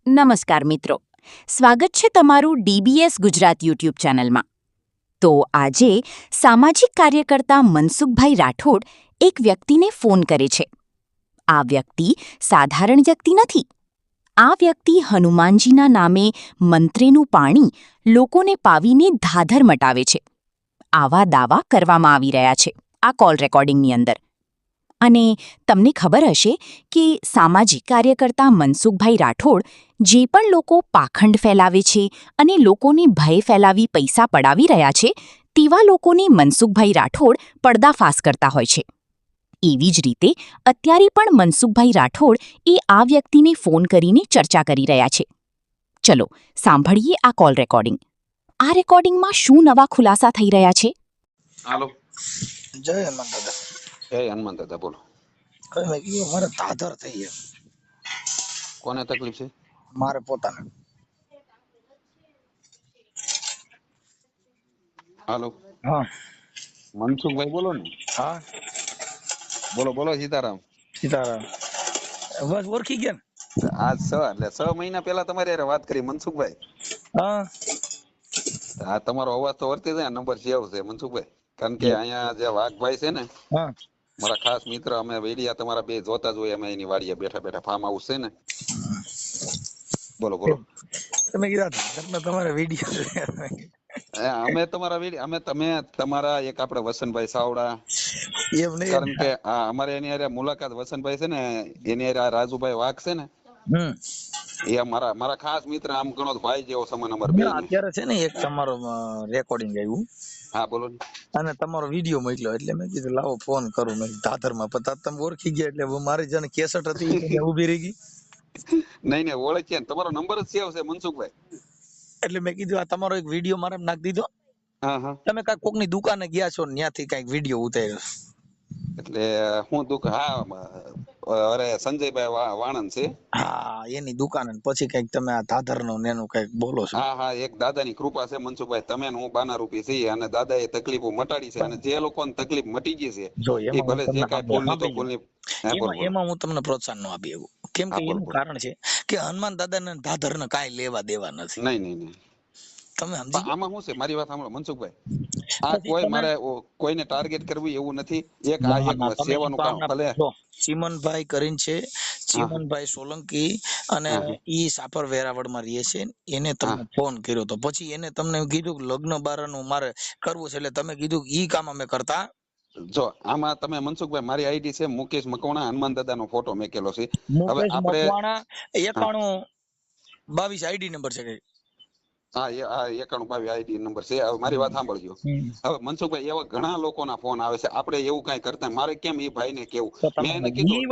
નમસ્કાર મિત્રો, સ્વાગત છે તમારું ડીબીએસ ગુજરાત યુટ્યુબ ચેનલમાં. તો આજે સામાજિક કાર્યકર્તા મનસુખભાઈ રાઠોડ એક વ્યક્તિને ફોન કરે છે. આ વ્યક્તિ સાધારણ વ્યક્તિ નથી. આ વ્યક્તિ હનુમાનજીના નામે મંત્રેનું પાણી લોકોને પાવીને ધાધર મટાવે છે. આવા દાવા કરવામાં આવી રહ્યા છે આ કોલ રેકોર્ડિંગની અંદર. અને તમને ખબર હશે કે સામાજિક કાર્યકર્તા મનસુખભાઈ રાઠોડ જે પણ લોકો પાખંડ ફેલાવે છે અને લોકોને ભય ફેલાવી પૈસા પડાવી રહ્યા છે તેવા લોકોને મનસુખભાઈ રાઠોડ પર્દાફાશ કરતા હોય છે. એવી જ રીતે અત્યારે પણ મનસુખભાઈ રાઠોડ એ આ વ્યક્તિને ફોન કરીને ચર્ચા કરી રહ્યા છે. ચલો સાંભળીએ આ કોલ રેકોર્ડિંગ. આ રેકોર્ડિંગમાં શું નવા ખુલાસા થઈ રહ્યા છે? હાલો. જય હનુમાન દાદા. જય હનુમાન દાદા, બોલો. કઈ મેં કીધું મારે ધાધર થઈ છે. કોને તકલીફ છે? મારે પોતાને. હાલો. હા મનસુખભાઈ બોલો ને. હા બોલો બોલો સીતારામ. સીતારામ. બસ ઓળખી ગયા ને? આજ એટલે 6 મહિના પહેલા તમારી હારે વાત કરી મનસુખભાઈ. હા આ તમારો અવાજ તો વર્તી જાય, નંબર સેવ છે મનસુખભાઈ. કારણ કે અહીંયા જે વાઘભાઈ છે ને, હા મારા ખાસ મિત્ર, અમે વેડિયા તમારા બે જોતા જ હોય, અમે એની વાડીએ બેઠા બેઠા ફાર્મ હાઉસ છે ને. બોલો બોલો. તમે કીધા ધાધર તમારે વિડીયો અમે તમારા વેડિયા, તમે તમારા એક આપણે વસંતભાઈ સાવડા, એમ નહીં. કારણ કે અમારે એની હારે મુલાકાત વસંતભાઈ છે ને, એની હારે આ રાજુભાઈ વાઘ છે ને, એ મારા ખાસ મિત્ર, આમ ગણો તો ભાઈ જેવો સમાન અમાર બે. અત્યારે છે ને એક તમારો રેકોર્ડિંગ આવ્યું. હા બોલો ને. અને તમારો વિડીયો મોકલ્યો એટલે મેં કીધું લાવો ફોન કરું. મેં ધાધર માં પછી તમે ઓળખી ગયા એટલે મારી જેને કેસેટ હતી એ ઉભી રહી ગઈ. નહીં નહીં, ઓળખીએ ને, તમારો નંબર જ સેવ છે મનસુખભાઈ. એટલે મેં કીધું આ તમારો એક વિડીયો મારે નાખી દીધો. હા હા. તમે કાંઈક કોકની દુકાને ગયા છો ને ત્યાંથી કાંઈક વિડીયો ઉતાર્યો. એટલે હું અરે સંજયભાઈ વાણંદ છે. હા એની દુકાન. પછી કઈક તમે આ ધાધર નું એનું કઈક બોલો છો. હા હા, એક દાદાની કૃપા છે મનસુખભાઈ, તમે ને હું બાના રૂપી છીએ, અને દાદા એ તકલીફો મટાડી છે, અને જે લોકોને તકલીફ મટી ગઈ છે જો એ ભલે જે કાંઈ ભૂલની તો ભૂલની. એમાં હું તમને પ્રોત્સાહન નો આપી શકું. કેમ કે એનું કારણ છે કે હનુમાન દાદા ને ધાધર ને કાંઈ લેવા દેવા નથી. નહીં નહીં નહીં. તમે સમજી આમાં શું છે, મારી વાત સાંભળો મનસુખભાઈ. આ કોઈ મારે કોઈને ટાર્ગેટ કરવું એવું નથી. એક આ એક સેવાનું કામ. ભલે ચીમનભાઈ કરીને છે, ચીમનભાઈ સોલંકી, અને ઈ સાપર વેરાવળ માં રહે છે. એને તમને ફોન કર્યો તો પછી એને તમને કીધું કે લગ્ન બારાનું મારે કરવું છે, એટલે તમે કીધું ઈ કામ અમે કરતા. જો આમાં તમે મનસુખભાઈ, મારી આઈડી છે મુકેશ મકવાણા, હનુમાન દાદા નો ફોટો મેકેલો છે. મુકેશ મકવાણા 9122 આઈડી નંબર છે. હા 9122 આઈડી નંબર છે. હવે મારી વાત સાંભળજો. હવે મનસુખભાઈ, એવા ઘણા લોકોના ફોન આવે છે, આપણે એવું કઈ કરતા. મારે કેમ એ ભાઈ ને કેવું, મેં એને કીધું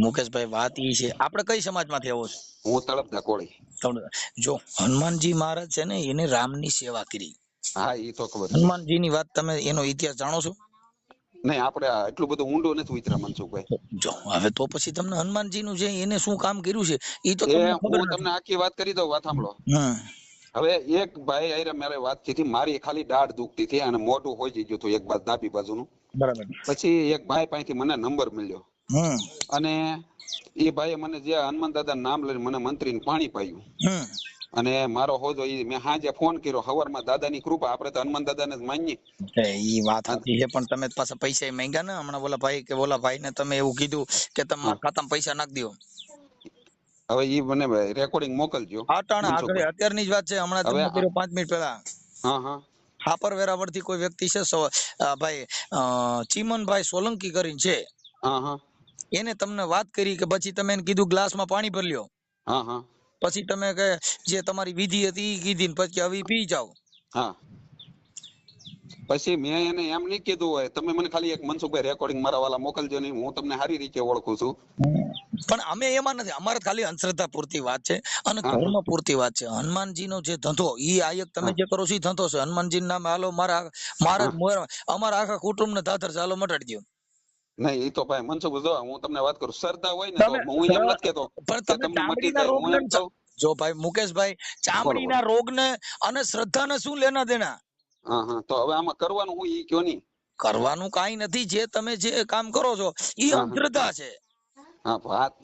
મુકેશભાઈ વાત ઈ છે. આપણે કઈ સમાજમાંથી આવો છો? હું તળપદા કોળી. જો હનુમાનજી મહારાજ છે ને, એને રામની સેવા કરી. હા એ તો ખબર. હનુમાનજી ની વાત તમે એનો ઇતિહાસ જાણો છો? નહીં, આપણે એટલું બધું ઊંડું નથી ઉતર્યા મનસુખભાઈ. જો હવે તો પછી તમને હનુમાનજી નું છે એને શું કામ કર્યું છે એ તો હું તમને આખી વાત કરી દઉં, વાત સાંભળો. હવે એક ભાઈ આયરે મારે વાત થઈ, મારી ખાલી દાઢ દુખતી હતી અને મોઢું હોઈ ગયું હતું એક બાજુ, ડાબી બાજુનું. બરાબર. પછી એક ભાઈ પાસેથી મને નંબર મળ્યો, અને એ ભાઈએ મને જે હનુમાન દાદા નામ લઈને મને મંત્રીને પાણી પાયું. અને મારો હોજો મેં હાજે ફોન કર્યો હવારમાં. દાદાની કૃપા, આપણે તો હનુમાન દાદાને જ માનીએ. ઈ વાત સાચી છે, પણ તમે પાછા પૈસા માંગ્યા ને હમણાં ઓલા ભાઈ ને તમે એવું કીધું કે તમારા ખાતામાં પૈસા નાખી દો. હવે ઈ મને રેકોર્ડિંગ મોકલજો. અત્યારની જ વાત છે, હમણાં તમે કર્યો 5 મિનિટ પહેલા. હા હા. હાપર વેરાવળ થી કોઈ વ્યક્તિ છે ભાઈ ચીમનભાઈ સોલંકી કરીને છે. હા હા. એને તમને વાત કરી કે પછી તમે એને કીધું ગ્લાસમાં પાણી ભરી લ્યો. હા હા. પછી તમે કે જે તમારી વિધિ હતી ઈ કીધી, પછી હવે પી જાવ. હા. પછી મેં એને એમ નહીં કીધું હોય, તમે મને ખાલી એક મનસુખભાઈ રેકોર્ડિંગ મારા વાલા મોકલજો નહીં, હું તમને સારી રીતે ઓળખું છું. પણ અમે એમાં નથી, અમારે ખાલી અંધશ્રદ્ધા પૂરતી વાત છે અને ધર્મ પૂરતી વાત છે. હનુમાનજી નો જે ધંધો ઈ આયક તમે જે કરો છો ઈ ધંધો છે. હનુમાનજી નામ હાલો મારા અમારા આખા કુટુંબ ને ધાધર ચાલો મટાડી દો. નહીં, એ તો ભાઈ મનસુખ, જો હું તમને વાત કરું, શ્રદ્ધા હોય ને તો હું એમ નથી કેતો કે તમને મટી જાય. હું એમ કહું, જો ભાઈ મુકેશભાઈ, ચામડીના રોગ ને અને શ્રદ્ધા ને શું લેના દેના? હા હા. તો હવે આમાં કરવાનું હું ઈ કયો નહીં. કરવાનું કાઈ નથી. જે તમે જે કામ કરો છો ઈ અંધશ્રદ્ધા છે. હા,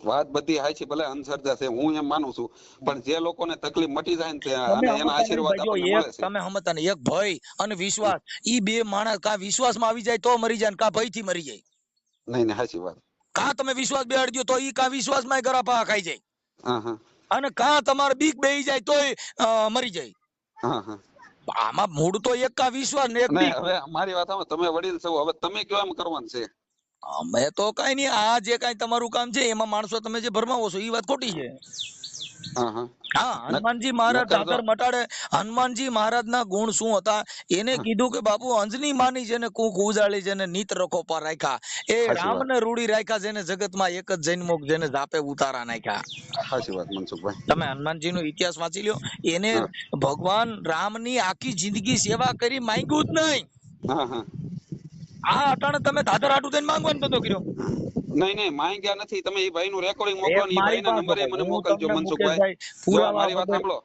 વાત બધી હાચી, ભલે અંધશ્રદ્ધા છે હું એમ માનું છું, પણ જે લોકોને તકલીફ મટી જાય ને અને એના આશીર્વાદ આપણને મળે છે. તમે સમજતા નહીં, એક ભય અને વિશ્વાસ, ઈ બે માણસ કા વિશ્વાસમાં આવી જાય તો મરી જાય ને કા ભયથી મરી જાય. નહીં ને હાચી વાત. કા તમે વિશ્વાસ બેહાડી દો તો ઈ કા વિશ્વાસમાં ગરાપા ખાઈ જાય. હા હા અને કા તમારે બીક બેહી જાય તોય મરી જાય. હા હા. આમાં મૂળ તો એક કા વિશ્વાસ ને એક બીક. હવે મારી વાત સાંભળો, તમે વડીલ છો, હવે તમે કયો એમ કરવાનું છે. અમે તો કઈ નહીં, આ જે કઈ તમારું કામ છે એમાં માણસો તમે જે ભરમાવો છો એ વાત ખોટી છે. હા હા. હા, હનુમાનજી મહારાજ ધાતર મટાડે. હનુમાનજી મહારાજના ગુણ શું હતા? એને કીધું કે બાપુ અંજની માની જેને કુખ ઉજાળી જેને નીત રખો પર રાખ્યા, એ રામને રૂડી રાખ્યા જેને જગતમાં એક જ જન્મોક જેને જાપે ઉતારા નાખ્યા. સાચી વાત મનસુખભાઈ. તમે હનુમાનજીનો ઇતિહાસ વાંચી લ્યો. એને ભગવાન રામની આખી જિંદગી સેવા કરી, માંગ્યું જ નહીં. હા હા. આ અટાણે તમે ધાતર હાટું થઈને માંગવાનો ધંધો કર્યો. નહીં માંગ્યા નથી. તમે એ ભાઈ નું રેકોર્ડિંગ મોકલો ને, એ ભાઈના નંબર મને મોકલજો મનસુખભાઈ. મારી વાત સાંભળો,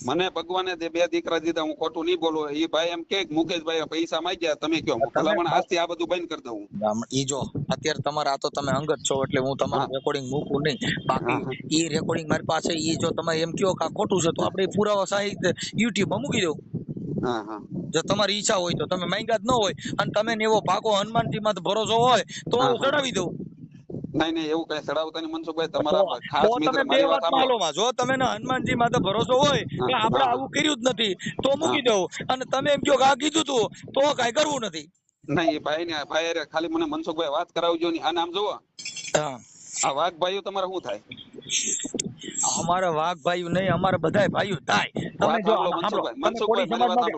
મને ભગવાને બે દીકરા દીધા, હું ખોટું નહીં બોલું. એ ભાઈ એમ કે મુકેશભાઈ પૈસા માંગ્યા, તમે કયો ભલામણ આજથી આ બધું બંધ કરી દઉં. ઈ જો અત્યારે તમારે આ તો તમે અંગત છો એટલે હું તમારું રેકોર્ડિંગ મૂકું નહીં. બાકી ઈ રેકોર્ડિંગ મારી પાસે, ઈ જો તમે એમ કયો કે ખોટું છે તો આપણે પુરાવા સહિત YouTube માં મૂકી દઉં. હા હા. જો તમારી ઈચ્છા હોય તો, તમે માંગ્યા જ ન હોય અને તમે એવો પાકો હનુમાનજી માં ભરોસો હોય તો ચડાવી દઉં. નહીં એવું કઈ ચડાવતા નહીં મનસુખભાઈ. તમારા ખાસ મિત્ર, મારી વાત સાંભળો. જો તમે હનુમાનજી માં ભરોસો હોય કે આપણે આવું કર્યું જ નથી તો મૂકી દઉં, અને તમે એમ કહો કે આ કીધું તું તો કઈ કરવું નથી. નહીં, ભાઈ ખાલી મને મનસુખભાઈ વાત કરાવજો ને. આ નામ જુઓ, આ વાઘ ભાઈઓ તમારે શું થાય? અમારા વાઘ ભાઈઓ નહીં, અમારા બધા ભાઈઓ થાય. તમે જો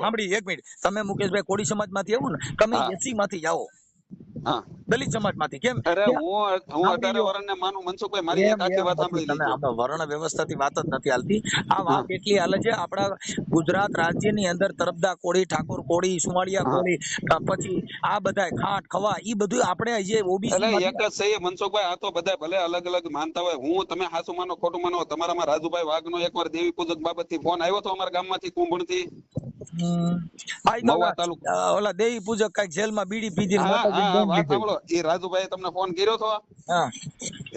સાંભળી, એક મિનિટ, તમે મુકેશભાઈ કોળી સમાજ માંથી આવો ને, તમે એસી માંથી જાઓ, દલિત સમાજ માંથી. કેમ? અરે હું 18 વર્ષને માનું મનસુખભાઈ, મારી એક આખી વાત સાંભળી લીજો. આપણે વર્ણ વ્યવસ્થાથી વાત જ નથી હાલતી. આ વાત એટલી હાલે છે, આપણા ગુજરાત રાજ્યની અંદર તરફદા કોળી, ઠાકોર કોળી, સુમાળિયા કોળી, પછી આ બધા ખાટ ખવા, ઈ બધું આપણે જે ઓબીસી એક જ છે મનસુખભાઈ. આ તો બધા ભલે અલગ અલગ માનતા હોય. હું તમે હાસુ માનો ખોટું માનો, તમારામાં રાજુભાઈ વાઘનો એકવાર દેવી પૂજક બાબતથી ફોન આવ્યો હતો અમારા ગામમાંથી, કુંભણથી. ઓલા દેવી પૂજક કઈક જેલમાં બીડી પીધી. વાત સાંભળો, એ રાજુભાઈ તમને ફોન કર્યો હતો.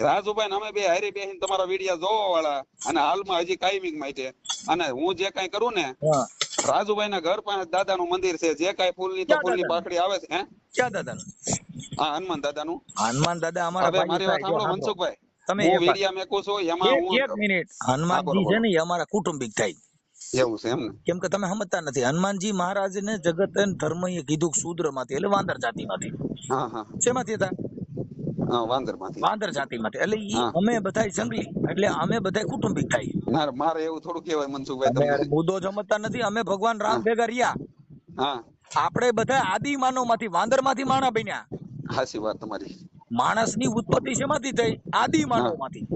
રાજુભાઈ અમે બે હારી બેસીને તમારા વિડિયો જોવા વાળા, અને હાલમાં હજી કાયમિક માટે. અને હું જે કઈ કરું ને, રાજુભાઈ ના ઘર પાસે દાદાનું મંદિર છે. જે કઈ ફૂલની તો ફૂલની પાકડી આવે છે. ક્યાં દાદાનું? હા, હનુમાન દાદાનું. હનુમાન દાદા અમારા. મારી વાત સાંભળો મનસુખભાઈ, તમે હું વિડિયો મેકું છું એમાં હું એક મિનિટ, હનુમાનજી છે ને એ અમારા કુટુંબિક થાય. એવું છે એમ ને? કેમ કે તમે સમજતા નથી, હનુમાનજી મહારાજ ને જગત ધર્મ એ કીધું શૂદ્ર માંથી, એટલે વાંદર જાતિ માંથી. શેમાંથી હતા? વાંદર જાતિ માંથી. એટલે અમે બધા જંગલી, એટલે અમે બધા કુટુંબિક થાય. મારે એવું થોડું કહેવાય મનસુખભાઈ, મુદ્દો સમજતા નથી. અમે ભગવાન રામ ભેગા રહ્યા. આપણે બધા આદિ માનવ માંથી, વાંદર માંથી માણસ બન્યા. સાચી વાત તમારી. માણસ ની ઉત્પત્તિ શેમાંથી થઈ? આદિ માનવ માંથી.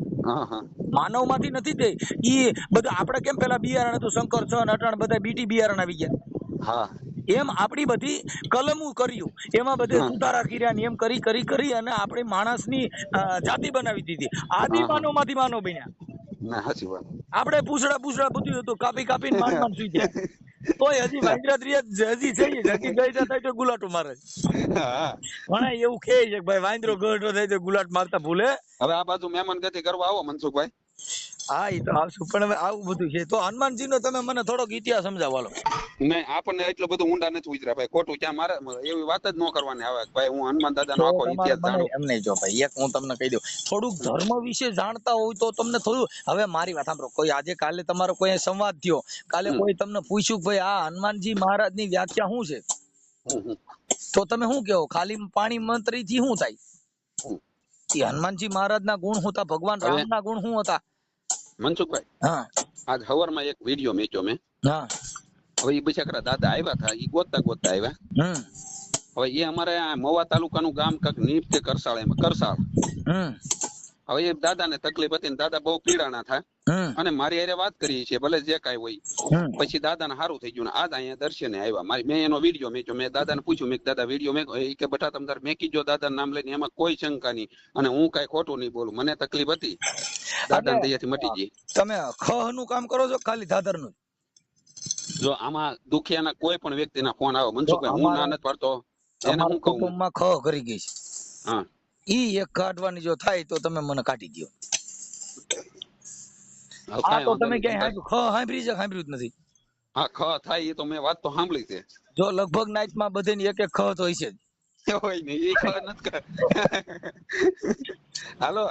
માનવ માંથી નથી થઈ. ઈ બધું આપણે કેમ પેલા બિયારણ હતું, શંકર છ અટાણ બધા બીટી બિયારણ આવી ગયા. એમ આપણી બધી કલમો કર્યું, એમાં બધે સુધારા કર્યા, એમ કરી કરી કરી અને આપણે માણસની જાતિ બનાવી દીધી. આદિ માનવ માંથી માનવ બન્યા. આપણે પૂછડા બધું હતું, કાપી કાપીને માન સુઈ ગયા. તોય હજી હજી છે, હજી ગઈ થાય તો ગુલાટો મારે. પણ એવું કે છે ભાઈ વાંદરો ગઢો થાય તો ગુલાટ મારતા ભૂલે. હવે આ બાજુ મહેમાન ગતિ કરવા આવો મનસુખભાઈ. હા, એ તો આવશું, પણ હવે આવું બધું છે. તો હનુમાનજી નો તમે મને થોડોક ઇતિહાસ સમજાવો. નહીં, આપણને એટલું બધું ઊંડા નથી ઉતર્યા ભાઈ, ખોટું ક્યાં મારે એવી વાત જ ન કરવાની આવે. ભાઈ હું હનુમાન દાદા નો આખો ઇતિહાસ જાણું. એમ નહીં, જો ભાઈ એક હું તમને કહી દઉં, થોડુંક ધર્મ વિશે જાણતા હોય તો તમને થોડું. હવે મારી વાત સાંભળો, કોઈ આજે કાલે તમારો કોઈ સંવાદ થયો, કાલે કોઈ તમને પૂછ્યું કે ભાઈ આ હનુમાનજી મહારાજ ની વ્યાખ્યા શું છે, તો તમે શું કહો? ખાલી પાણી મંત્રી થી શું થાય? હનુમાનજી મહારાજ ના ગુણ હતા, ભગવાન રામ ના ગુણ શું હતા મનસુખભાઈ? આજ સવારમાં એક વિડીયો મેક્યો મેં. હવે એ બિચારા દાદા આવ્યા હતા, એ ગોતતા આવ્યા. હવે એ અમારે મવા તાલુકાનું ગામ કઈક નીપ કે કરસાળ, એમાં કરસાળ. હવે એ દાદા ને તકલીફ હતી, દાદા બહુ પીડાણા થાય, અને મારી હારે વાત કરી છે, ભલે જે કઈ હોય. પછી દાદા ને સારું થઈ ગયું, આજ અહીંયા દર્શને આવ્યા. મેં એનો વિડીયો મેક્યો. મેં દાદા ને પૂછ્યું, મેં દાદા વિડીયો મેં કે બટા તમે તાર મેકી જો દાદા નામ લઈને, એમાં કોઈ શંકા નહીં, અને હું કઈ ખોટું નહીં બોલું. મને તકલીફ હતી, દાદા ને દયાથી મટી ગઈ. તમે ખહ નું કામ કરો છો ખાલી દાદર નું? જો આમાં દુખિયાના કોઈ પણ વ્યક્તિના ફોન આવે મનસુખભાઈ, હું ના નથી પાડતો. એને હું કહું, કુટુંબમાં ખહ કરી ગઈ છે. ઈ એક કાઢવાની જો થાય તો તમે મને કાઢી દો. હવે આ કાંઈ તો વાંધો તમે નહીં ક્યાંય તમે સાંભળ્યું છે સાંભળ્યું જ નથી. હા ખ થાય એ તો મેં વાત તો સાંભળી છે. જો લગભગ નાઇટમાં બધાની એક એક ખ તો હોય છે હોય ને એ ખ નથી હાલો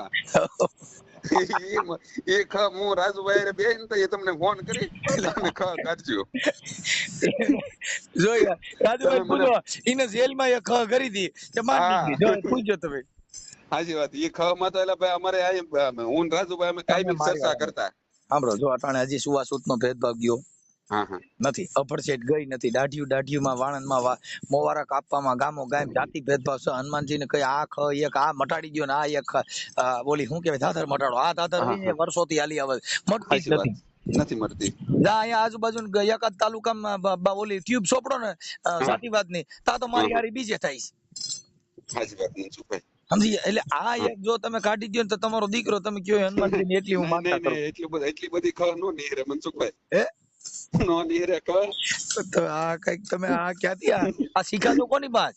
એ ખ હું રાજુભાઈ બે ને તો એ તમને ફોન કરી અને ખ કાઢજો. જો યાર તમે રાજુભાઈ મને પૂછો એને જેલમાં એક ખ કરી દી તે માની હા દીધી. જો પૂછજો તમે. સાચી વાત એ ખ માં તો એટલે ભાઈ અમારે હું ને રાજુભાઈ અમે તમે કાયમી મારી ચર્ચા વાત કરતા. સાંભળો. જો અટાણે હજી સુવાસુત નો ભેદભાવ ગયો હા હા નથી, અફડસેટ ગઈ નથી, દાઢીયું વાણંદમાં મોવારા કાપવામાં ગામો ગામ જાતિ ભેદભાવ છે. હનુમાનજીને કઈ આ ખ એક આ મટાડી ગયો ને આ એક બોલી શું કહેવાય ધાધર મટાડો. આ ધાધર હા હા વર્ષોથી હાલી આવે મટતી જ સાચી વાત નથી. નથી મળતી. જા અહીંયા આજુબાજુ એકાદ તાલુકામાં ઓલી ટ્યુબ સોપડો ને હા જાતિવાદની તા તો મારી હારી બીજે થાય છે. સાચી વાત મનસુખભાઈ. સમજી ગયા? એટલે આ હા એક જો તમે કાઢી દો ને તો તમારો દીકરો તમે કયો હનુમાનજી ની એટલી હું નહીં માનતા નહીં કરું. નહીં એટલી બધી ખ નો નીહરે મનસુખભાઈ. હે નો નીહરે ખ. તો આ કઈક તમે આ ક્યાંથી આ શીખાતો કોની બાત?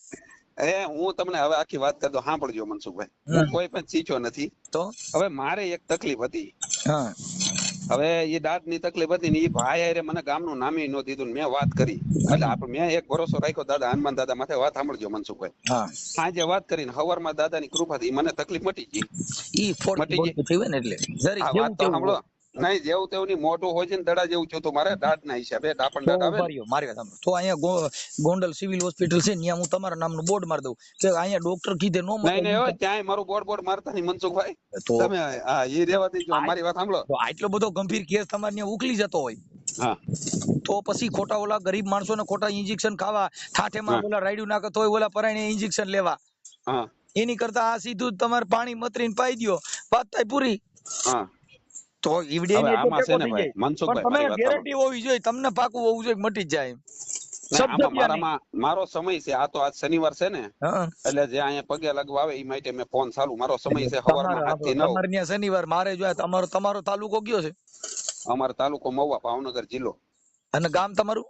હું તમને હવે આખી વાત કરી દઉં સાંભળજો મનસુખભાઈ. હું કોઈ પણ શીખ્યો નથી. તો હવે મારે એક તકલીફ હતી. હા હવે એ દાંત ની તકલીફ હતી ને એ ભાઈ હારે મને ગામનું નામે ન દીધું ને મેં વાત કરી. એટલે આપણે મેં એક ભરોસો રાખ્યો દાદા હનુમાન દાદા માથે. વાત સાંભળજો મનસુખભાઈ. હા સાંજે વાત કરીને સવારમાં દાદાની કૃપાથી મને તકલીફ મટી ગઈ. ઈ ફોડ મટી ગઈ. થયું હોય ને એટલે જરીક આ જેવું વાત તો તેવું સાંભળો. હોય. નહીં જેવું તેવું ની મોટું હોય છે ને દડા જેવું થયું હતું મારે દાંત ના હિસાબે ડાપણ તો દાંત આવે ઉભા ને. રહ્યો, મારી વાત સાંભળો. તો અહીંયા ગોંડલ સિવિલ હોસ્પિટલ છે ત્યાં હું તમારા નામનું બોર્ડ મારી દઉં કે અહીંયા ડોક્ટર કીધે નો નહીં નહીં હવે મળે ક્યાંય મારું બોર્ડ બોર્ડ મારતા નહીં મનસુખભાઈ. તો તમે હા એ રેવા દેજો મારી વાત સાંભળો. તો આટલો બધો ગંભીર કેસ તમારે ત્યાં ઉકલી જતો હોય હા તો પછી ખોટા ઓલા ગરીબ માણસોને ખોટા ઇન્જેક્શન ખાવા, ઠાઠેમાં હા ઓલા રાયડું નાખે તોય ઓલા પરાણે ઇન્જેક્શન લેવા, હા એની કરતા આ સીધું જ તમારે પાણી મતરીને પાઈ દ્યો, વાત થાય પૂરી. હા તો ઈવડે હવે ની એટલે આમાં છે ટેકો ને થઈ ભાઈ જાય. પણ મનસુખભાઈ તમે મારી વાત સાંભળો. ગેરંટી હોવી જોઈએ, તમને પાકું હોવું જોઈએ કે મટી જ જાય એમ. નહીં, આમાં સબજપિયા નહીં. મારામાં મારો સમય છે. આ તો આજ શનિવાર છે ને હા એટલે જે અહીંયા પગે લગવા આવે એ માટે મેં ફોન ચાલુ. મારો સમય છે સવારમાં 7 થી 9. તમારે ત્યાં શનિવાર મારે જોયા તમારો તાલુકો કયો છે અમારો તાલુકો મહુવા ભાવનગર જિલ્લો અને ગામ તમારું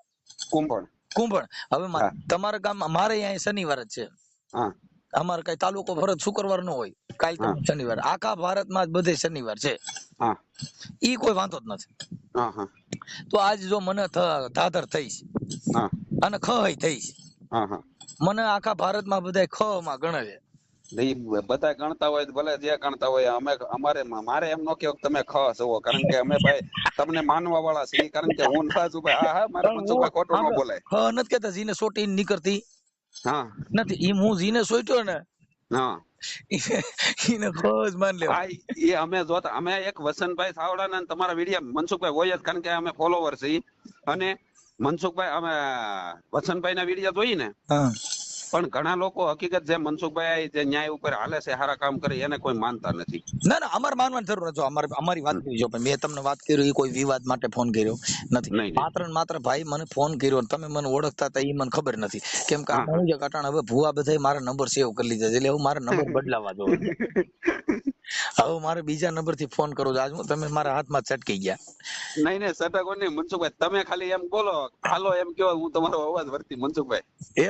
કુંભણ. કુંભણ. હવે હા તમારા ગામમાં મારે અહીંયા શનિવાર જ છે. હા અમારે કઈ તાલુકો ફરજ શુક્રવાર નો હોય, કાલ હા તમે શનિવાર. આખા ભારતમાં જ બધે શનિવાર છે. હા ઈ કોઈ વાંધો જ નથી. હા હા તો આજ જો મને ધાધર થઈશ હા અને ખહઈ થઈશ, હા હા મને આખા ભારતમાં બધા ખ માં ગણે છે. ઈ બધા ગણતા હોય તો ભલે જે ગણતા હોય. મારે એમ ન કહેવાય કે તમે ખ છો, કારણ કે અમે ભાઈ તમને માનવા વાળા છીએ. કારણ કે હું રાજુભાઈ હા હા મારે પણ હું મનસુખભાઈ ખોટું ન બોલાય. ખ નથી કેતા જીને સોટી નીકળતી હા નથી. ઈ હું જીને સોટ્યો ને હા ઈને ખ જ માન લેવા. હા એ અમે જોતા. અમે એક વસંતભાઈ સાવડાના ને તમારા વિડીયો મનસુખભાઈ હોય જ, કારણ કે અમે ફોલોવર છીએ. અને મનસુખભાઈ અમે વસંતભાઈ ના વિડીયો જોઈ ને, હા પણ ઘણા લોકો હકીકત જે મનસુખભાઈ જે ન્યાય ઉપર હાલે છે, સારા કામ કરે, એને કોઈ માનતા નથી. ના ના અમારે માનવાની જરૂર નથી. જો અમારી વાત કરી, જો મેં તમને વાત કરી એ કોઈ વિવાદ માટે ફોન કર્યો નથી. નહીં નહીં. માત્ર ને માત્ર ભાઈ મને ફોન કર્યો ને તમે મને ઓળખતા હતા એ મને ખબર નથી. કેમ કે હા આમાં હું છે કટાણ હવે ભૂવા બધા મારા નંબર સેવ કરી લીધા છે, એટલે હું મારા નંબર બદલાવા દો. હવે મારે બીજા નંબર થી ફોન કરો. આજ તમે મારા હાથમાં ચટકી ગયા. નહીં નહીં સટકો નહીં મનસુખભાઈ. તમે ખાલી એમ બોલો હાલો એમ કયો, હું તમારો અવાજ વર્તી મનસુખભાઈ. એ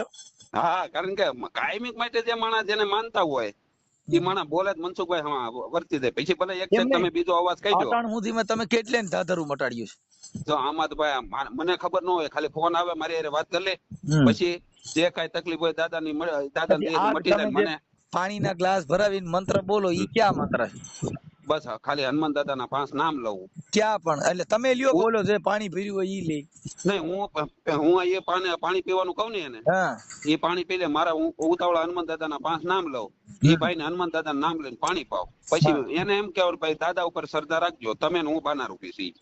હા કારણ કે કાયમિક માટે જે માણસ જેને માનતા હોય એ માણસ બોલે જ મનસુખભાઈ હા વર્તી જાય. પછી ભલે એક એમ તમે નહીં. બીજો અવાજ કહી દો. અટાણ સુધીમાં તમે કેટલે ને ધાધરું મટાડ્યું છે? જો આમાં તો ભાઈ મને ખબર ન હોય, ખાલી ફોન આવે મારી હારે વાત કરી લે. હમ. પછી જે કઈ તકલીફ હોય દાદાની પછી આ મટી જાય. તમે જે મને પાણીના ગ્લાસ ભરાવીને મંત્ર બોલો ઈ ક્યાં મંત્ર છે? બસ ખાલી હનુમાન દાદાના 5 નામ લઉં. ક્યાં પણ એટલે તમે લ્યો બોલો, જે પાણી ભર્યું હોય ઈ લે. નહીં હું એ પાણી પીવાનું કહું ને એને, હા એ પાણી પી લે. મારા હું ઉતાવળા હનુમાન દાદાના 5 નામ લઉં. એ ભાઈ ને હનુમાન દાદા નામ લઈને પાણી પાવ. પછી એને એમ કેવું ભાઈ દાદા ઉપર શ્રદ્ધા રાખજો તમે ને હું બાના રૂપી છીએ.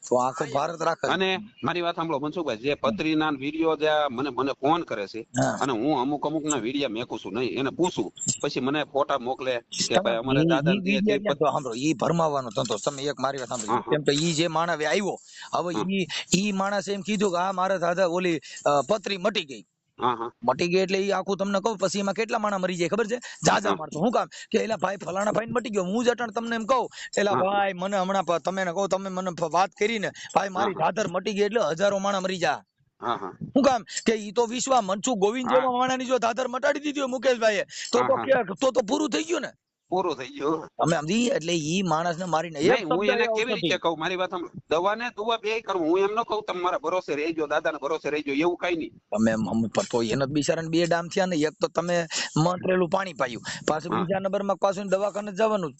તો આખો ભારત રાખે છે. અને મારી વાત સાંભળો મનસુખભાઈ, જે પત્રીના વિડીયો જે મને ફોન કરે છે, હા. અને હું અમુક ના વિડીયો મેકું છું નહીં, એને પૂછું પછી મને ફોટા મોકલે કે તમે ભાઈ અમારે ઈ દાદા વિડિયા ને તો સાંભળો, ઈ ભરમાવાનો ધંધો. તમે એક મારી વાત સાંભળો. હા, હા. કેમ કે ઈ જે માણસ આવ્યો, હવે હા. ઈ માણસે એમ કીધું કે આ મારા દાદા ઓલી પતરી મટી ગઈ. હા હા મટી ગઈ એટલે ઈ આખું તમને કહું, પછી એમાં કેટલા માણસ મરી જાય ખબર છે? જાજા હા. માણસો. શું કામ કે એલા ભાઈ ફલાણા ભાઈ મટી ગયો. હું જ અટણ તમને એમ કહું, એલા હા. ભાઈ મને હમણાં તમે ને કહું, તમે મને વાત કરી ને ભાઈ મારી હા. દાદર મટી ગઈ એટલે હજારો માણસ મરી જા. હા હા શું કામ કે ઈ તો વિશ્વા મનસુખ ગોવિંદ જેવા માણાની જો ધાધર મટાડી દીધી હોય મુકેશભાઈએ તો પૂરું થઈ ગયું ને, પૂરું થઈ ગયું. તમે સમજી. એટલે ઈ માણસને મારીને એક નહીં, હું શબ્દ એને એ કેવી અવસથી રીતે કહું, મારી વાત સાંભળો. દવા ને દુવા બે કરું, હું એમ ન કહું તમે મારા ભરોસે રહેજો, દાદાના ભરોસે રહેજો, એવું કઈ નહીં. તમે તો એને બિચારાને બે ડામ થયા ને, એક તો તમે મતરેલું પાણી પાયું, પાછું બીજા નંબરમાં પાછું દવાખાને જવાનું,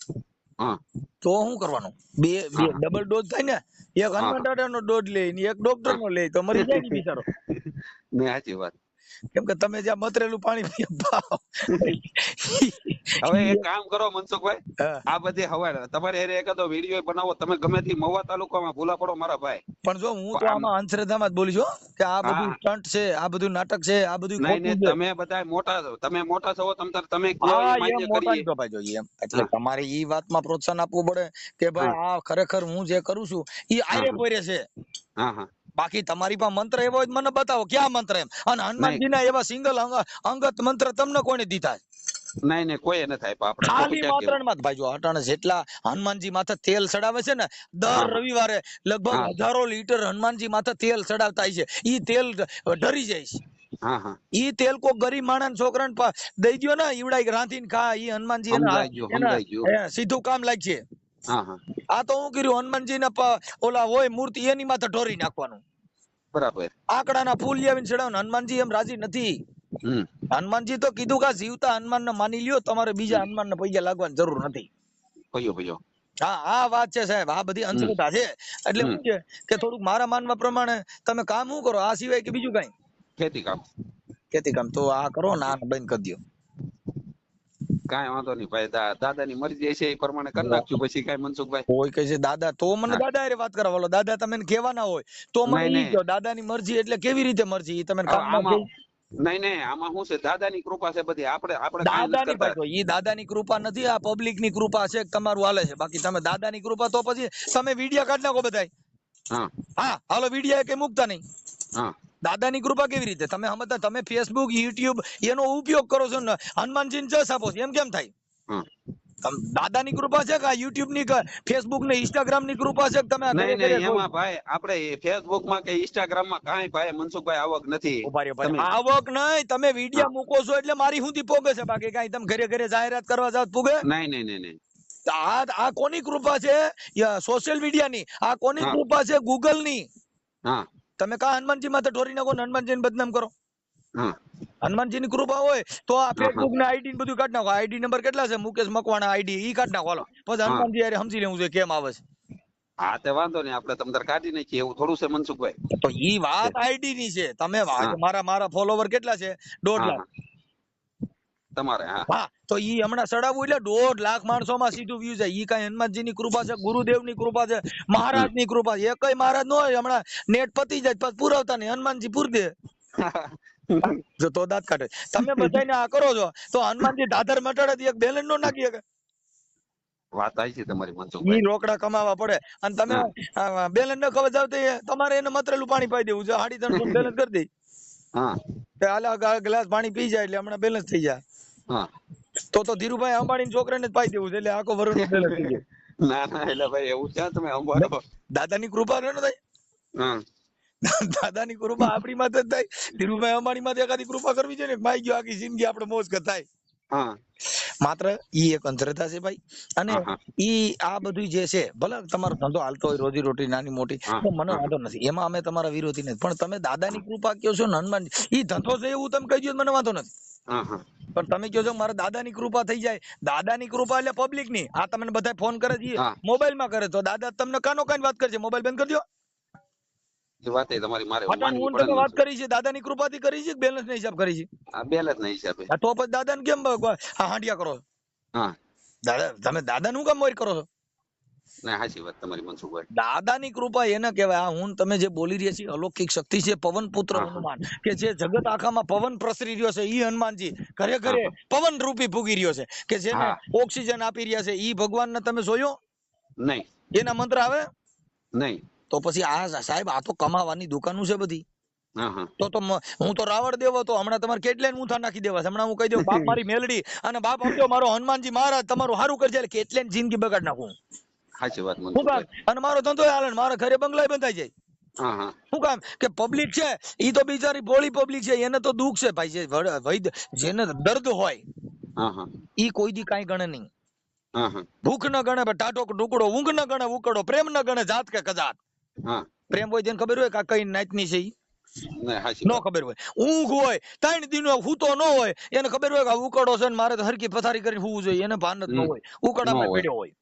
હા તો શું કરવાનું? બે બે ડબલ ડોઝ થાય ને, એક હનુમાન દાદાનો ડોઝ લે ને એક ડોક્ટર નો લે, તો મરી જાય ને બિચારો. ને સાચી વાત. કેમ કે તમે જ્યાં મતરેલું પાણી હવે એક કામ કરો મનસુખભાઈ, હા. આ બધી હવારે તમારે હારે એકાદો વિડીયો બનાવો, તમે ગમે તે મહુવા તાલુકામાં ભૂલા પડો મારા ભાઈ. પણ જો હું તો આમાં અંધશ્રદ્ધામાં જ બોલી છું કે આ બધું સ્ટન્ટ છે, આ બધું નાટક છે, આ બધું નહીં ખોટું નહીં, છે. તમે બધા મોટા છો, તમે મોટા છો, તમે કહો હા, એ એમ માન્ય મોટા કરીએ. ની કપાઈ જોઈએ એમ. એટલે તમારે ઈ વાતમાં પ્રોત્સાહન આપવું પડે કે ભાઈ આ ખરેખર હું જે કરું છું ઈ આરે પોરે છે. હા હા બાકી તમારી પાસે મંત્ર એવો હોય તો મને બતાવો, ક્યાં મંત્ર એમ? અને હનુમાનજી ના એવા સિંગલ અંગત મંત્ર તમને કોને દીધા? નહીં નહીં, કોઈ ન થાય આપણે ખાલી માત્ર માં ભાઈ જો અટાણે જેટલા હનુમાનજી માથે તેલ ચડાવે છે ને, દર રવિવારે લગભગ હજારો લીટર હનુમાનજી માથે તેલ ચડાવતા છે. ઈ તેલ ડરી જાય છે. હા હા, ઈ તેલ કો ગરીબ માણસ છોકરાને દઈ દ્યો ને, ઈવડાઈ રાંધીને ખા, ઈ હનુમાનજી સમજાઈ ગયું. સીધું કામ લાગશે. હા હા, આ તો હું કર્યું, હનુમાનજી ના ઓલા હોય મૂર્તિ, એની માથે ઢોરી નાખવાનું, બરાબર. આંકડાના ફૂલ લાવીને ચડાવવાનું. હનુમાનજી એમ રાજી નથી. હનુમાનજી તો કીધું કે જીવતા હનુમાન ને માની લ્યો, તમારે બીજા હનુમાન ને પૈસા લાગવાની જરૂર નથી. ભયો હા, આ વાત છે સાહેબ, આ બધી અંધશ્રદ્ધા છે. એટલે શું છે કે થોડુંક મારા માનવા પ્રમાણે તમે કામ શું કરો આ સિવાય કે બીજું કઈ? ખેતી કામ. ખેતી કામ તો આ કરો ને, આ બંધ કરી દો. કાંઈ વાંધો નહીં ભાઈ, દાદાની મરજી છે એ પ્રમાણે કરી નાખશું. પછી કાંઈ મનસુખભાઈ કોઈ કહે છે દાદા, તો મને દાદા હારે વાત કરાવવાનો. દાદા તમે કહેવાના હોય તો મને ઈ કહો, દાદાની મરજી એટલે કેવી રીતે મરજી? તમે કામમાં નહીં નહીં, આમાં શું છે, દાદાની કૃપા છે બધી. આપણે દાદાની ભાઈ ઈ દાદાની કૃપા નથી, આ પબ્લિક ની કૃપા છે, તમારું હાલે છે. બાકી તમે દાદાની કૃપા તો પછી તમે વિડિયા કાઢ નાખો બધાય. હા હાલો, વિડિયા કે મુકતા નહીં. દાદાની કૃપા કેવી રીતે તમે સમજતા? તમે ફેસબુક યુટ્યુબ એનો ઉપયોગ કરો છો ને, હનુમાનજી ને જસ આપો છો, એમ કેમ થાય? દાદાની કૃપા છે કે યુટ્યુબ ની કે ફેસબુક ને ઇન્સ્ટાગ્રામ ની કૃપા છે? તમે એમાં ભાઈ આપણે ફેસબુક માં કે ઇન્સ્ટાગ્રામ માં કાંઈ ભાઈ મનસુખભાઈ આવક નથી. આવક નહીં, તમે વિડિયા મૂકો છો એટલે મારી સુધી પોગે છે. બાકી કાંઈ તમે ઘરે ઘરે જાહેરાત કરવા જાવ પૂગે નહીં નહીં નહીં. આ કોની કૃપા છે? સોશિયલ મીડિયા ની. આ કોની કૃપા છે? ગૂગલ ની. તમે કા હનુમાનજી માથે ઢોરી નાખો ને હનુમાનજી ને બદનામ કરો? હનુમાનજી ની કૃપા હોય તો આ ફેસબુક ને આઈડી ને બધું કાઢ નાખો. આઈડી નંબર કેટલા છે? મુકેશ મકવાણા આઈડી, ઈ કાઢ નાખો. પછી હનુમાનજી યાર સમજી લેવું જોઈએ કેમ આવે છે. હા, તે વાંધો નહીં, આપણે તમને કાઢી નાખીએ, એવું થોડું છે મનસુખભાઈ. તો ઈ વાત આઈડી ની છે. તમે મારા ફોલોવર કેટલા છે? 1.5 લાખ તમારે. હા, તો ઈ હમણાં ચડાવવું એટલે 1.5 લાખ માણસો માં સીધું વ્યૂ જાય. ઈ કઈ હનુમાનજી ની કૃપા છે, ગુરુદેવ ની કૃપા છે, મહારાજ ની કૃપા છે? એકય મહારાજ નો હોય, હમણાં નેટ પતી જાય પછી પુરાવતા નહીં, હનુમાનજી પૂર દે. જો તો દાંત કાઢે. તમે બધાને આ કરો છો તો હનુમાનજી દાદર મટાડે એક બેલેન્સ નો નાખી શકે? વાત આવી છે તમારી મનસુખભાઈ. ઈ રોકડા કમાવા પડે અને તમે બેલેન્સ ન ખબર જાવ તો તમારે એને મતરેલું પાણી પાઈ દેવું છે. 350 બેલેન્સ કરી દે. ગ્લાસ પાણી પી જાય એટલે હમણાં બેલેન્સ થઈ જાય. તો ધીરુભાઈ અંબાણી છોકરાને જ પાઈ દેવું છે એટલે આખો વરુણ બેલેન્સ થઈ જાય. ના ના, એટલે ભાઈ એવું ક્યાં તમે અંબાડો. દાદાની કૃપા ન થાય. દાદાની કૃપા આપણી માથે જ થાય. ધીરુભાઈ અંબાણી માથે એકાદી કૃપા કરવી છે ને, માઈ ગયો આખી જિંદગી આપણે મોજ થાય. માત્ર ઈ એક અંધશ્રદ્ધા છે ભાઈ. અને ઈ આ બધું જે છે, ભલે તમારો ધંધો હાલતો હોય, રોજી રોટી નાની મોટી, તો મને વાંધો નથી, એમાં અમે તમારા વિરોધી નથી. પણ તમે દાદાની કૃપા કહો છો ને હનુમાનજી, ઈ ધંધો છે એવું તમે કહી દો મને વાંધો નથી. પણ તમે કહો છો મારા દાદાની કૃપા થઈ જાય. દાદાની કૃપા એટલે પબ્લિક ની. આ તમને બધા ફોન કરે છે મોબાઈલ માં કરે, તો દાદા તમને કાનો કાન વાત કરે છે, મોબાઈલ બંધ કરી દો. વાત તમારી મારે વાત કરી છે દાદાની કૃપાથી કરી છે, બેલેન્સ ના હિસાબ કરી છે? બેલેન્સ ના હિસાબે. તો પછી દાદાને કેમ હાંડિયા કરો છો? દાદા તમે દાદાનું કામ મોર કરો છો? સાચી વાત તમારી મનસુખભાઈ. દાદાની કૃપા એને કહેવાય. આ હું તમે જે બોલી રહ્યા છીએ અલૌકિક શક્તિ છે, પવન પુત્ર હનુમાન, કે જે જગત આખામાં પવન પ્રસરી રહ્યો છે, ઈ હનુમાનજી ઘરે ઘરે પવન રૂપી ફૂગી રહ્યો છે, કે જેને ઓક્સિજન આપી રહ્યા છે. ઈ ભગવાન ને તમે જોયો નહીં? એના મંત્ર આવે નહીં? તો પછી આ સાહેબ આ તો કમાવાની દુકાનો છે બધી. તો હું તો રાવણ દેવો તો હમણાં તમારે કેટલાય મૂંઠા નાખી દેવા છે. હમણાં હું કહી દઉં બાપ મારી મેલડી અને બાપ સમજો મારો હનુમાનજી મહારાજ તમારું સારું કરશે એટલે કેટલાય જિંદગી બગાડ નાખું. સાચી વાત. અને મારો ધંધો હાલે, મારા ઘરે બંગલા બંધાઈ જાય. હા હા શું કામ કે પબ્લિક છે ઈ તો બિચારી ભોળી પબ્લિક છે, એને તો દુઃખ છે ભાઈ, જેને દર્દ હોય હા હા ઈ કોઈ દી કાંઈ ગણે નહીં. હા હા ભૂખ ન ગણે, ટાટો ટુકડો, ઊંઘ ન ગણે ઉકડો, પ્રેમ ન ગણે જાત કે કજાત. હા પ્રેમ હોય તેને ખબર હોય કે આ કઈ નાતની છે ઈ? નહીં હાચી ન વાત. ખબર હોય. ઊંઘ હોય 3 દિનો હૂતો ન હોય, એને ખબર હોય કે આ ઉકડો છે ને મારે તો હરકી પથારી કરીને હોવું જોઈએ, એને ભાન જ ન હોય, ન ઉકડામાં હોય. પડ્યો હોય.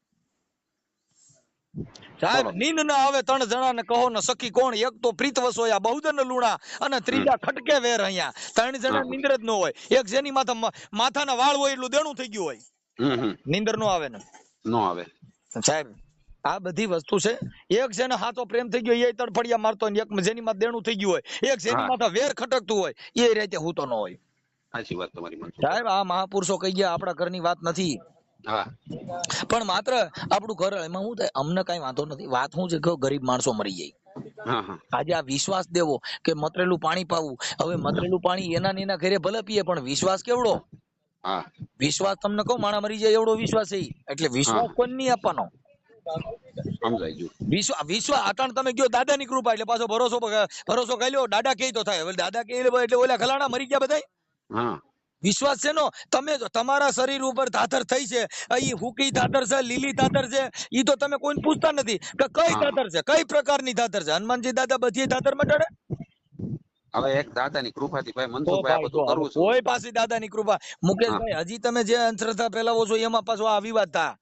સાહેબ બોલો. નીંદ ના આવે 3 જણાને કહો ને સખી કોણ, એક તો પ્રીત વસોયા બહુદન લુણા, અને ત્રીજા ખટકે વેર અહીંયા. 3 જણા હા. નીંદર જ ન હોય, એક જેની માથાના વાળ હોય એટલું દેણું થઈ ગયું હોય, હમ. નીંદર નો આવે ને. નો આવે. સાહેબ આ બધી વસ્તુ છે. એક જેને હાથો પ્રેમ થઈ ગયો એ તડફડિયા મારતો હોય, એક જેની માં દેણું થઈ ગયું હોય, એક જેની હા માથે વેર ખટકતું હોય એ રીતે હૂતો ન હોય. સાચી વાત તમારી મનસુખભાઈ. સાહેબ આ મહાપુરુષો કહી ગયા, આપણા ઘરની વાત નથી. હા પણ માત્ર આપણું ઘર, એમાં શું થાય, અમને કઈ વાંધો નથી. વાત શું છે કે ગરીબ માણસો મરી જાય. હા હા આજે આ વિશ્વાસ દેવો કે મતરેલું પાણી પાવું, હવે મતરેલું પાણી એના ને એના ઘરે ભલે પીએ, પણ વિશ્વાસ કેવડો? હા વિશ્વાસ તમને કહું, માણા મરી જાય એવડો વિશ્વાસ છે ઈ. એટલે હા વિશ્વાસ કોઈ નહીં આપવાનો. સમજાઈ ગયું. વિશ્વાસ અટાણ તમે કયો દાદાની કૃપા એટલે પાછો ભરોસો કરી લ્યો, દાદા કહે તો થાય. હવે દાદા કહે એટલે ઓલા ખલાણા મરી ગયા બધા. હા વિશ્વાસ છે નો, તમે તમારા શરીર ઉપર ધાધર થઈ છે, ઈ હુકી ધાધર છે, લીલી ધાધર છે, ઈ તો તમે કોઈને પૂછતા નથી કે કઈ હા. ધાધર છે, કઈ પ્રકારની ધાધર છે. હનુમાનજી દાદા બધી ધાધર મટાડે. હવે એક દાદાની કૃપાથી ભાઈ તો મનસુખભાઈ આ ભાઈ જો બધું હવે કરું છું. કોઈ પાસે દાદાની કૃપા, હા મુકેશભાઈ હજી તમે જે અંધશ્રદ્ધા ફેલાવો છો એમાં પાછો આ વિવાદ થા.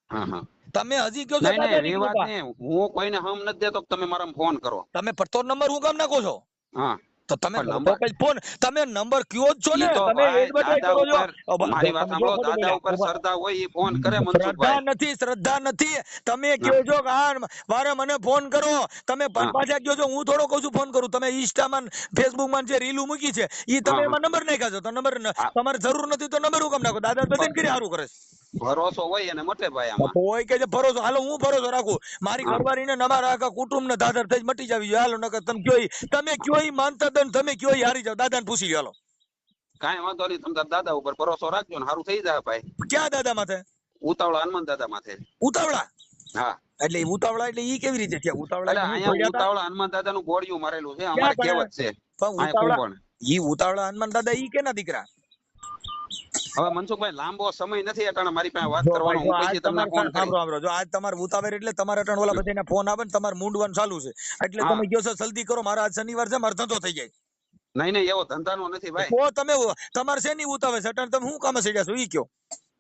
હા હા તમે હજી કહો છો નહીં નહીં દાદાની વિવાદ કૃપા. નહીં, હું કોઈને હમ નથી દેતો કે તમે મારા ફોન કરો. તમે પડતો નંબર હું કામ નાખો છો? હા તો તમે પણ તો નંબર કઈ ફોન, તમે નંબર કયો જ છો ને, ઈ તો તમે ભાઈ એડવર્ટાઇઝ દાદા કરો છો. ઉપર મારી વાત તમે જો સાંભળો, ખોટું દાદા ઉપર બોલ્યા. શ્રદ્ધા હોય ઈ ફોન કરે શ્રદ્ધા મનસુખભાઈ. નથી, શ્રદ્ધા નથી. તમે હા કહો છો કે આ મારે મને ફોન કરો, તમે હા પાછા કહો છો હું થોડો કહું છું ફોન કરું. તમે ઇન્સ્ટામાં ફેસબુકમાં જે રીલું મૂકી છે ઈ તમે હા એમાં નંબર નાખ્યા છો, તો નંબર હા તમારે જરૂર નથી તો નંબર હું કામ નાખો? દાદા બધાને કરી સારું કરે છે. ભરોસો હોય એને મટે ભાઈ આમાં. કોઈ કે છે ભરોસો, હાલો હું ભરોસો રાખું, મારી હા ઘરવાળીને ને અમારા આખા કુટુંબ ને દાદર થઈ જ મટી જાવી જોઈએ. હાલો નકર તમે કયો ઈ માનતા હતા ને તમે કયો ઈ હારી જાવ. દાદાને પૂછી લ્યો હાલો. કાંઈ વાંધો નહીં, તમે તાર દાદા ઉપર ભરોસો રાખજો ને સારું થઈ જાય ભાઈ. ક્યાં દાદા માથે? ઉતાવળા હનુમાન દાદા માથે. ઉતાવળા? હા એટલે ઈ ઉતાવળા એટલે ઈ કેવી રીતે છે? ઉતાવળા એટલે એટલે હું અહીંયા ભોળ્યા હતા ઉતાવળા હનુમાન દાદા નું ગોળિયું મારેલું છે, ક્યાં અમારે કણે? કહેવત છે પણ અહીંયા ઉતાવળા, કુંભણ. ઈ ઉતાવળા હનુમાન દાદા ઈ કેના દીકરા? હવે મનસુખભાઈ લાંબો સમય નથી અટાણે મારી પાસે વાત જો કરવાનો, ભાઈ જો હું આજ પછી તમને તમારે ફોન કરી. સાંભળો જો આજ તમારે ઉતાવળ એટલે તમારે અટાણ ઓલા બધાના ફોન આવે ને તમારે મૂંડવાનું ચાલુ છે, એટલે હા તમે કહો છો જલ્દી કરો, મારા આજ શનિવાર છે, મારો ધંધો થઈ જાય. નહીં નહીં એવો ધંધાનો નથી ભાઈ. તો તમે તમારે શેની ઉતાવળ છે? અટાણ તમે શું કામ સડ્યા છો ઈ કયો?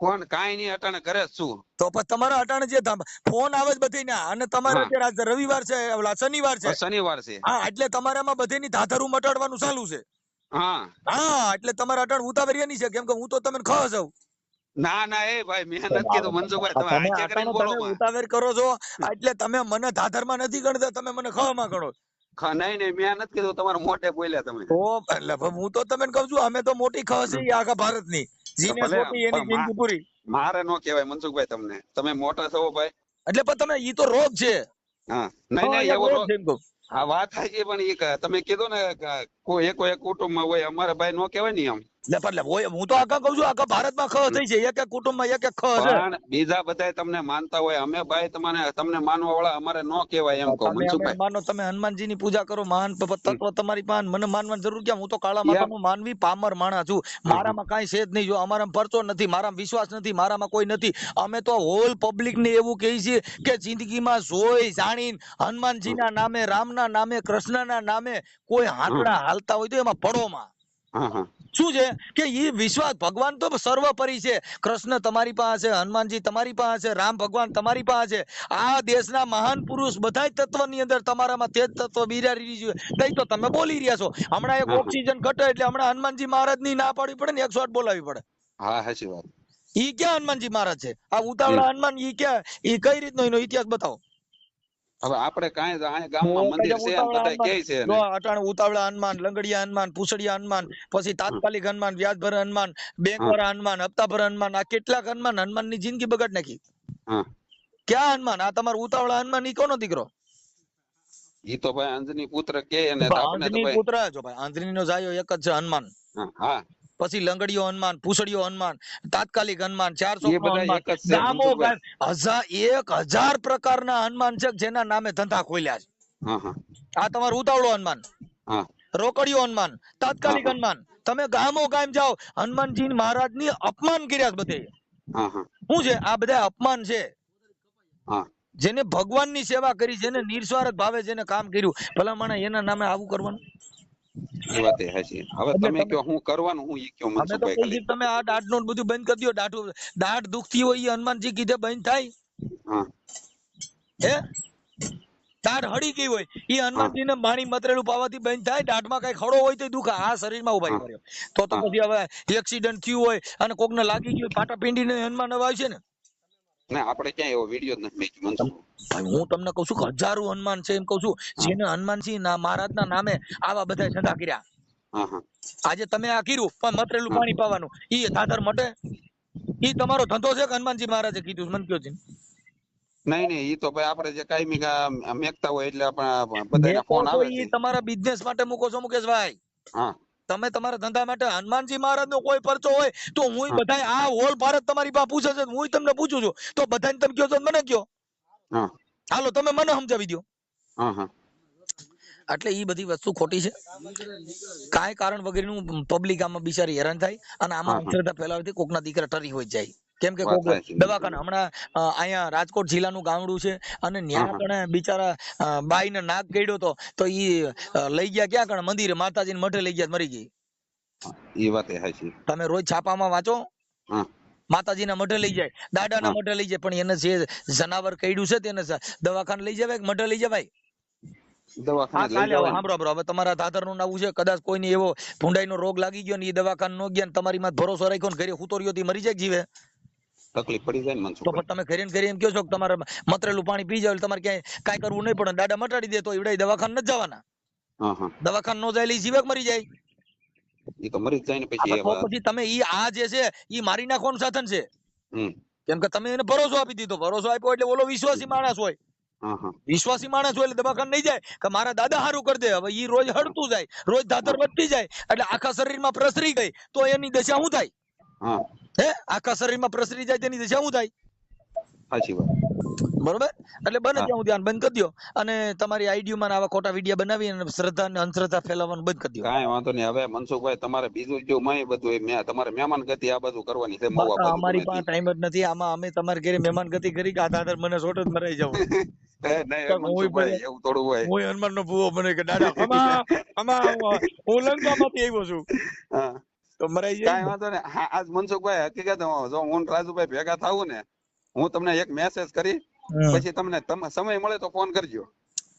કોણ કાંઈ નહીં અટાણે ઘરે જ છું. તો પછી તમારા અટાણે જે ફોન આવે જ બધી ના, અને તમારે હા અત્યારે આજ રવિવાર છે, ઓલા શનિવાર છે. શનિવાર છે. હા એટલે તમારામાં બધીની ધાધરું મટાડવાનું ચાલુ છે. હા હા એટલે તમારે અટાણ ઉતાવળ એની છે, કેમ કે હું તો તમને ખબર છું. ના ના એ ભાઈ મેં નથી કીધું મનસુખભાઈ, તમે તમે હાચે કરીને અટાણે બોલો તમે માં. ઉતાવળ કરો છો એટલે તમે મને ધાધરમાં નથી ગણતા, તમે મને ખવામાં ગણો. નહીં નહીં મેં નથી કીધું, તમારા મોઢે બોલ્યા તમે. તો એટલે હું તો તમને કહું છું, અમે તો મોટી ખબર છે ઈ આખા ભારતની, જીને ભલે મોટી એની પણ જિંદગી પૂરી. મારે નો કહેવાય મનસુખભાઈ તમને, તમે મોટા છો ભાઈ. એટલે પણ તમે ઈ તો રોગ છે. હા નહીં હા નહીં એક એવો રોગ છે એમ કહું. આ વાત થાય છે, પણ તમે કીધું ને કે કોઈ એક કુટુંબમાં હોય, અમારે ભાઈ નો કહેવાય ને એમ. એટલે હું તો આખા કહું છું આખા ભારતમાં ખ થઈ છે, એક એક કુટુંબમાં એક એક ખ છે. પણ બીજા બધા તમને માનતા હોય, અમે ભાઈ તમને માનવા વાળા અમારે નો કહેવાય એમ કહો તમે અમે મનસુખભાઈ. માનો, તમે હનુમાનજીની પૂજા કરો, મહાન તત્વ તમારી પાસે, મને માનવાની જરૂર ક્યાં? હું તો કાળા એમ માતાનું માનવી પામર માણસ છું. મારામાં કાંઈ છે જ નહીં. જો અમારામાં પરચો નથી, મારામાં વિશ્વાસ નથી, મારામાં કોઈ નથી. અમે તો હોલ પબ્લિક ને એવું કહીએ છીએ કે જિંદગીમાં જોઈ જાણીને હનુમાનજીના નામે, રામના નામે, કૃષ્ણના નામે કોઈ હાંકડા હાલતા હોય તો એમાં પડોમાં હા હા શું છે કે ઈ વિશ્વાસ, ભગવાન તો સર્વોપરી છે. કૃષ્ણ તમારી પાસે, હનુમાનજી તમારી પાસે, રામ ભગવાન તમારી પાસે, આ દેશના મહાન પુરુષ બધા તત્વની અંદર તમારામાં તેજ તત્વ બિરાડી છે. નહીં તો તમે બોલી રહ્યા છો. હમણાં એક ઓક્સિજન ઘટે એટલે હમણાં હનુમાનજી મહારાજની ના પાડવી પડે ને, 108 બોલાવી પડે. હા સાચી વાત. ઈ ક્યાં હનુમાનજી મહારાજ છે? આ ઉતાવળા હનુમાન ઈ ક્યાં? ઈ કઈ રીતનો એનો ઇતિહાસ બતાવો. હવે આપણે કાંઈ અહીંયા ગામમાં મંદિર છે ને બધા કહે છે જો ને. અટાણે ઉતાવળા હનુમાન, લંગડિયા હનુમાન, પૂછડિયા હનુમાન, પછી તાત્કાલિક હનુમાન, વ્યાજભર હનુમાન, બેંકવાળા હનુમાન, હપ્તાભર હનુમાન, આ કેટલાક હનુમાનની જિંદગી બગાડ નાખી. હા ક્યાં હનુમાન? આ તમારો ઉતાવળા હનુમાન ઈ કોનો દીકરો? ઈ તો ભાઈ અંજની પુત્ર કે ને તો આપણે તો આંધણી ભાઈ. પુત્ર. જો ભાઈ આંધણી નો જાયો એક જ છે, હનુમાન. હા પછી લંગડીયો હનુમાન, પૂછડીયો હનુમાન, તાત્કાલિક હનુમાન, 400 એ નો બધા હનુમાન, એક જ છે ગામો મનસુખભાઈ. 1000 પ્રકારના હનુમાન છે જેના નામે ધંધા ખોલ્યા છે. હા હા આ તમારું ઉતાવળો હનુમાન, હા રોકડિયો હનુમાન, તાત્કાલિક હા હનુમાન. તમે ગામો ગામ જાઓ, હનુમાનજી મહારાજની અપમાન કર્યા છે બધે. હા હા શું છે આ બધા અપમાન છે? હા જેને ભગવાનની સેવા કરી, જેને નિસ્વાર્થ ભાવે જેને કામ કર્યું, ભલામણ એના નામે આવું કરવાનું? એ વાત એ હાચી. હવે એટલે તમે તમે, કયો હું કરવાનું હું ઈ કયો અમે તો મનસુખભાઈ કહી ખાલી. છીએ તમે આ દાઢ નું બધું બંધ કરી દો. દાઢ દુખતી હોય એ હનુમાનજી કીધે બંધ થાય? હા હે? દાઢ હળી ગઈ હોય એ હા હનુમાનજી ને પાણી મતરેલું પાવાથી બંધ થાય? દાઢમાં કઈ ખડો હોય તો દુખે, આ શરીરમાં ઉભાઈ હા કર્યો તો હા પછી હવે એક્સિડન્ટ થયું હોય અને કોકને લાગી ગયું, પાટા પીંડીને હનુમાન હવે આવશે ને? ના આપણે ક્યાં એવો વિડીયો જ નથી મેક્યો મનસુખ. ભાઈ હું તમને કઉ છું કે હજારો હનુમાન છે એમ કઉ છું, હા જેને હનુમાનસિંહ મહારાજના નામે આવા બધા ધંધા કર્યા. હા હા આજે તમે આ કર્યું પણ મતરેલું હા પાણી પાવાનું, ઈ ધાધર મટે? ઈ તમારો ધંધો છે કે હનુમાનજી મહારાજે કીધું? મન કયો છે. નહીં નહીં, ઈ તો ભાઈ આપણે જે કાયમી મેકતા હોય એટલે આપણા બધાને મેકો ફોન છો આવે છે. ઈ તમારા બિઝનેસ માટે મૂકો છો મુકેશભાઈ. હા તમે તમારા ધંધા માટે હનુમાનજી મહારાજ નો કોઈ પરચો હોય તો હું હા બધા આ હોલ ભારત તમારી પાસે પૂછે છે, હું તમને પૂછું છું, તો બધાને તમે કયો છો મને કયો. હા હાલો તમે મને સમજાવી દો. હા હા એટલે ઈ બધી વસ્તુ ખોટી છે. કાંઈ કારણ વગરનું પબ્લિક આમાં બિચારી હેરાન થાય અને આમાં હા હા અંધશ્રદ્ધા ફેલાવવાથી કોકના દીકરા ટરી હોય જાય. કેમ કે વાત કોક થાય છે દવાખાના હમણાં અહીંયા રાજકોટ જિલ્લાનું ગામડું છે અને હા ન્યા હા પણ બિચારા બાઈને નાક ગળ્યો તો ઈ લઈ ગયા ક્યાં કણ મંદિરે, માતાજીને મઠે લઈ ગયા, મરી ગઈ. એ વાત એ હાચી. તમે રોજ છાપામાં વાંચો, હા માતાજીના મઠે લઈ જાય, દાદાના હા મઠે લઈ જાય, પણ એને જે જનાવર કઈડ્યું છે તેને દવાખાને લઈ જવાય કે મઠે લઈ જવાય? દવાખાને હા લઈ કાલે હવે જવાય ને. સાંભળો હવે તમારા દાદર નું નાવું છે, કદાચ કોઈને એવો ભૂંડાઈનો રોગ લાગી ગયો ને એ દવાખાને નો ગયા ને તમારી માં ભરોસો રાખ્યો ને ઘરે હુતોરિયો થી મરી જાય જીવે, તકલીફ પડી જાય ને તો મનસુખભાઈ. તમે ઘરે ને ઘરે એમ કહો છો કે તમારે મતરેલું પાણી પી જાવ તમારે ક્યાંય કાંઈ કરવું નહીં પડે, દાડા મટાડી દે તો એવડાય દવાખાને નથી જવાના. હા હા દવાખાને નો જાય એટલે ઈ જીવે કે મરી જાય? એ તો મરી જ જાય ને પછી તો એવા. પછી તમે ઈ આ જે છે ઈ મારી નાખવાનું સાધન છે. હમ કેમ કે તમે એને ભરોસો આપી દીધો, ભરોસો આપ્યો એટલે ઓલો વિશ્વાસી માણસ હોય, હા હા વિશ્વાસી માણસ હોય એટલે દવાખાને નહીં જાય કે મારા દાદા હારું કરી દે. હવે ઈ રોજ હડતું જાય, રોજ ધાધર હા વધતી જાય એટલે આખા શરીરમાં પ્રસરી ગઈ તો એની દશા શું થાય? હા હે? આખા શરીરમાં પ્રસરી જાય તેની દશા શું થાય? સાચી વાત. બરોબર? એટલે બને હા ત્યાં હું ધ્યાન બંધ કરી દો અને તમારી આઈડીમાં આવા ખોટા વિડીયો બનાવી અને શ્રદ્ધા અને અંધશ્રદ્ધા ફેલાવવાનું બંધ કરી દો. કાંઈ વાંધો નહીં. હવે મનસુખભાઈ તમારે બીજું જો મેં બધું તમારે મહેમાન ગતિ આ બધું કરવાની છે મહુવા બકા બાજુ અમારી ગમે પાસે તી. ટાઈમ જ નથી. આમાં અમે તમારે ઘરે મહેમાન ગતિ કરી કે આ દાદર મને સોટ જ મરાઈ જાવ. નહીં મનસુખભાઈ એવું થોડું હોય. હું હનુમાન નો ભૂવો બને કે દાદા હું લંકામાંથી આવ્યો છું હા તો મરાઈ જાય કાંઈ ને. વાંધો નહીં. હા આજ મનસુખભાઈ હકીકત જો હું ને રાજુભાઈ ભેગા થાવું ને, હું તમને એક મેસેજ કરી પછી તમને સમય મળે તો ફોન કરજો.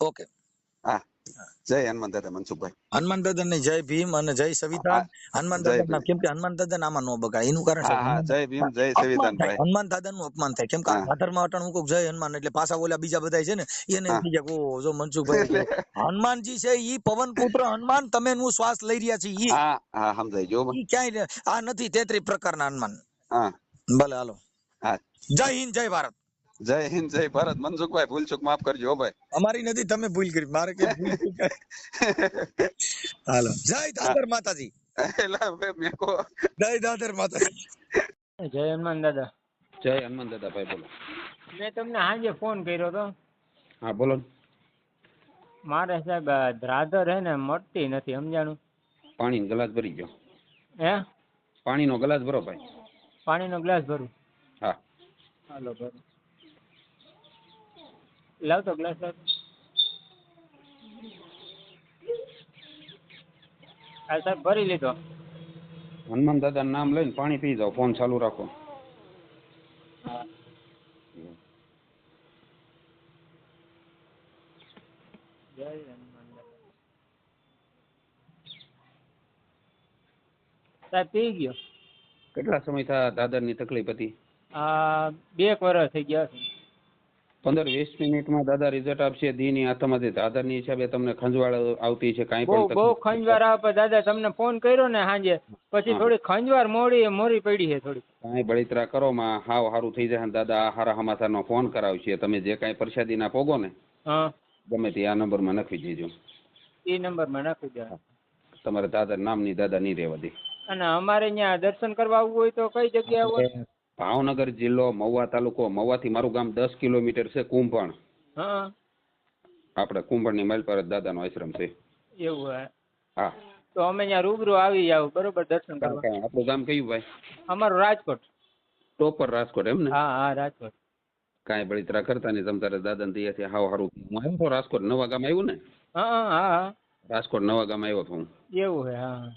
ઓકે. હા જય હનુમાન દાદા મનસુખભાઈ. હનુમાન દાદા ને જય ભીમ અને જય સવિતા. હા હનુમાન જય દાદા ભીમ. કેમ કે હનુમાન દાદા નામાં નો બગાય એનું કારણ છે હા હા જય ભીમ જય અપમાન થાય, સંવિધાનભાઈ. હનુમાન દાદા નું અપમાન થાય. કેમ કે હા ભાદરમાં અટણ હું કહું જય હનુમાન એટલે પાછા ઓલા બીજા બધા છે ને એને એમ હા થઈ જાય કે ઓ જો મનસુખભાઈ હનુમાનજી છે ઈ પવન પુત્ર હનુમાન, તમે નું શ્વાસ લઈ રહ્યા છે ઈ હા હા સમજાય જો. ઈ ક્યાંય આ નથી 33 પ્રકારના હનુમાન. હા ભલે હાલો. હા જય હિન્દ જય ભારત. જય હિન્દ જય ભારત. મનસુખભાઈ ભૂલ ચૂક માફ કરજો હો ભાઈ. અમારી નથી, તમે ભૂલ કરી, મારે કઈ ભૂલ ચૂક હાલો. જય હા દાદર માતાજી. એલા ભાઈ મેકો. જય દાદર માતાજી. જય હનુમાન દાદા. જય હનુમાન દાદા ભાઈ બોલો. મેં તમને સાંજે ફોન કર્યો હતો. હા બોલો. મારે સાહેબ ધ્રાધર હે ને મળતી નથી, સમજાણું? પાણીનો ગ્લાસ ભરી ગયો. હે? પાણીનો ગ્લાસ ભરો ભાઈ. પાણીનો ગ્લાસ ભરું? હા હાલો ભરું. લાવતો ગ્લાસ લાવતો. હા સાહેબ ભરી લીધો. હનુમાન દાદાનું નામ લઈને પાણી પી જાઓ, ફોન ચાલુ રાખો. હા. જય હનુમાન દાદા. સાહેબ પી ગયો. કેટલા સમય થયા દાદરની તકલીફ હતી? 2 વર્ષ થઈ ગયા છે. 15-20 મિનિટમાં દાદા રિઝલ્ટ આપશે. દીની આત્માથી દાદાની હિસાબે તમને ખંજવાળ આવતી છે કાંઈ બહુ પણ બહુ તકલીફ? ખંજવાર આવે દાદા. તમને ફોન કર્યો ને સાંજે પછી હા થોડી ખંજવાર મોરી પડી છે થોડી. કાંઈ બળિતરા કરો માં હાવ સારું થઈ જાય. દાદા આ હારા સમાચારનો ફોન કરાવશે. તમે જે કાંઈ પ્રસાદીના પોગો ને હા ગમે તે આ નંબરમાં નાખી દેજો. એ નંબરમાં નાખી દે. તમારે દાદા નામની દાદા નહીં રહેવા દે. અને અમારે ત્યાં દર્શન કરવા આવવું હોય તો કઈ જગ્યાએ આવવાનું? ભાવનગર જિલ્લો, મહુવા તાલુકો. મહુવાથી મારું ગામ 10 કિલોમીટર છે, કુંભણ. હા આપણે કુંભળની માઇલ પર જ દાદાનો આશ્રમ છે. એવું હે હા. તો અમે અહીંયા રૂબરૂ આવી જાવ બરોબર દર્શન કરવા. આપણું ગામ કયું ભાઈ? અમારું રાજકોટ. પ્રોપર રાજકોટ એમ ને? હા હા રાજકોટ. કાંઈ બળતરા કરતા નહીં તમ તારે દાદાને દયાથી હાવ હારું. હું આવ્યો તો રાજકોટ નવા ગામ આવ્યું ને? હા હા હા રાજકોટ નવા ગામ આવ્યો તો હું. એવું હે હા.